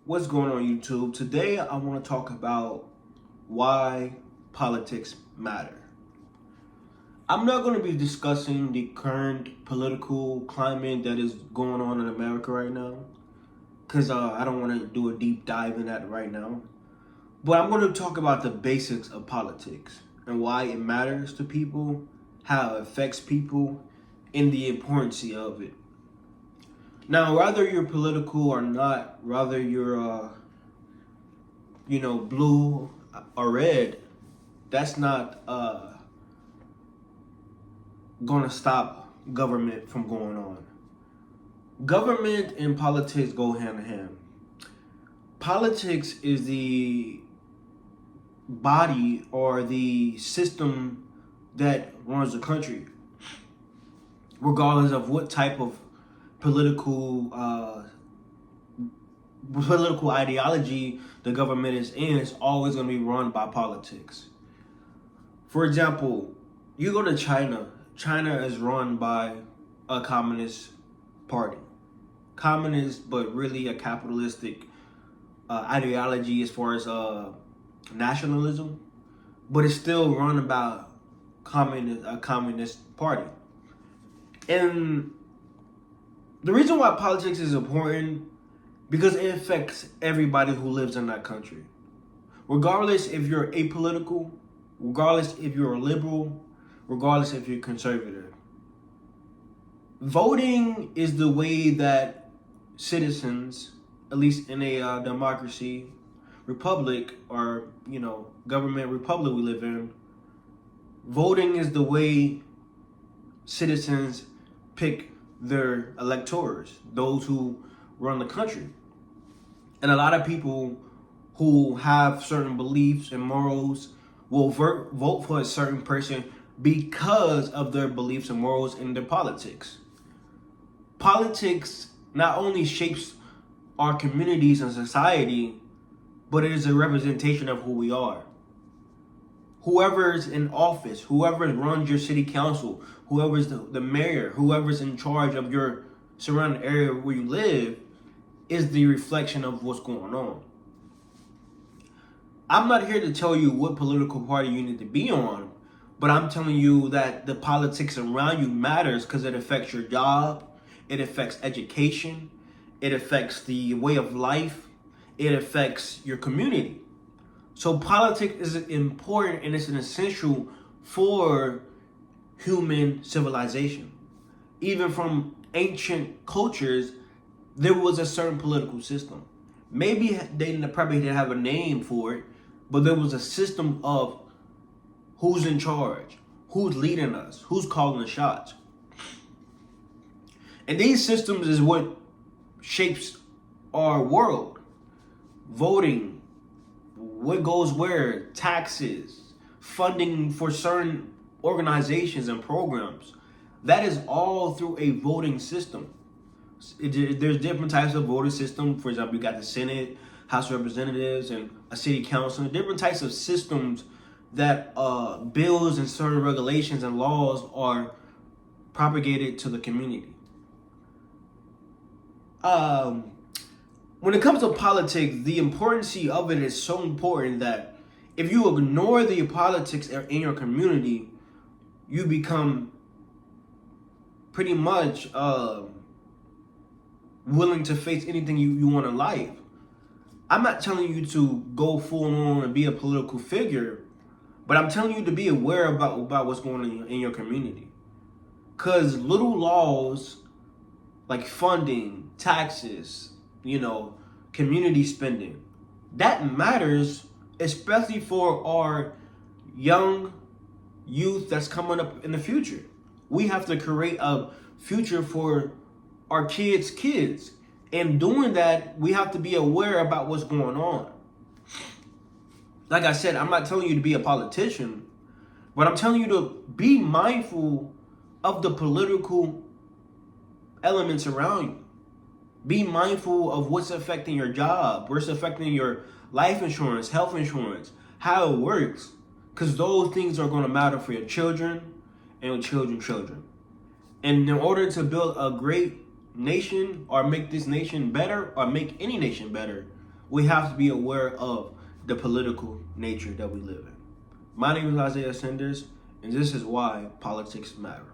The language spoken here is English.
What's going on, YouTube? Today I want to talk about why politics matter. I'm not going to be discussing the current political climate that is going on in America right now because I don't want to do a deep dive in that right now. But I'm going to talk about the basics of politics and why it matters to people, how it affects people, and the importance of it. Now, whether you're political or not, whether you're blue or red, that's not going to stop government from going on. Government and politics go hand in hand. Politics is the body or the system that runs the country, regardless of what type of political ideology the government is in. It's always going to be run by politics. For example, you go to China. China is run by a communist party. Communist, but really a capitalistic ideology as far as nationalism. But it's still run by a communist party. And the reason why politics is important because it affects everybody who lives in that country. Regardless if you're apolitical, regardless if you're a liberal, regardless if you're conservative. Voting is the way that citizens, at least in a democracy, republic, or government republic we live in, voting is the way citizens pick their electors, those who run the country. And a lot of people who have certain beliefs and morals will vote for a certain person because of their beliefs and morals in their politics. Politics not only shapes our communities and society, but it is a representation of who we are. Whoever's in office, whoever runs your city council, whoever's the mayor, whoever's in charge of your surrounding area where you live, is the reflection of what's going on. I'm not here to tell you what political party you need to be on, but I'm telling you that the politics around you matters because it affects your job, it affects education, it affects the way of life, it affects your community. So politics is important and it's an essential for human civilization. Even from ancient cultures, there was a certain political system. Maybe they probably didn't have a name for it, but there was a system of who's in charge, who's leading us, who's calling the shots. And these systems is what shapes our world. Voting, what goes where, taxes, funding for certain organizations and programs. That is all through a voting system. There's different types of voting system. For example, you got the Senate, House of Representatives, and a city council. Different types of systems that bills and certain regulations and laws are propagated to the community. When it comes to politics, the importance of it is so important that if you ignore the politics in your community, you become pretty much willing to face anything you want in life. I'm not telling you to go full on and be a political figure, but I'm telling you to be aware about what's going on in your community. Because little laws like funding, taxes, community spending, that matters, especially for our young youth that's coming up in the future. We have to create a future for our kids. And doing that, we have to be aware about what's going on. Like I said, I'm not telling you to be a politician, but I'm telling you to be mindful of the political elements around you. Be mindful of what's affecting your job, what's affecting your life insurance, health insurance, how it works. Because those things are going to matter for your children and your children's children. And in order to build a great nation or make this nation better or make any nation better, we have to be aware of the political nature that we live in. My name is Isaiah Sanders, and this is why politics matter.